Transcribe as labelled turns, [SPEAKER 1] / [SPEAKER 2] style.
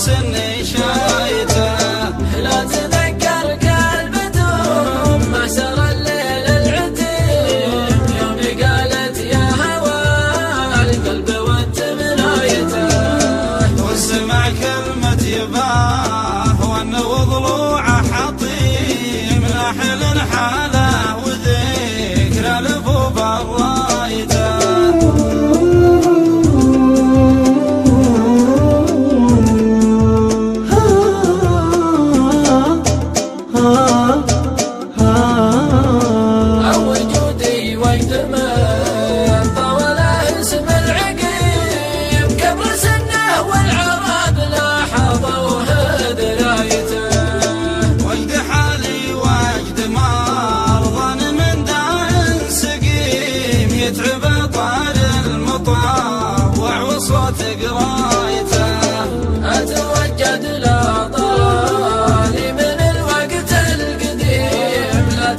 [SPEAKER 1] سني شايته لا تذكر قلبتهم ما سر الليل العتيم يوم قالت يا هوى القلب وانت منايته وسمع كلمة يباه وانه ضلوعه حطيم ناحل حاله وذكرى لفوف الرايته قرايته أتوجد لا طالي من الوقت القديم لا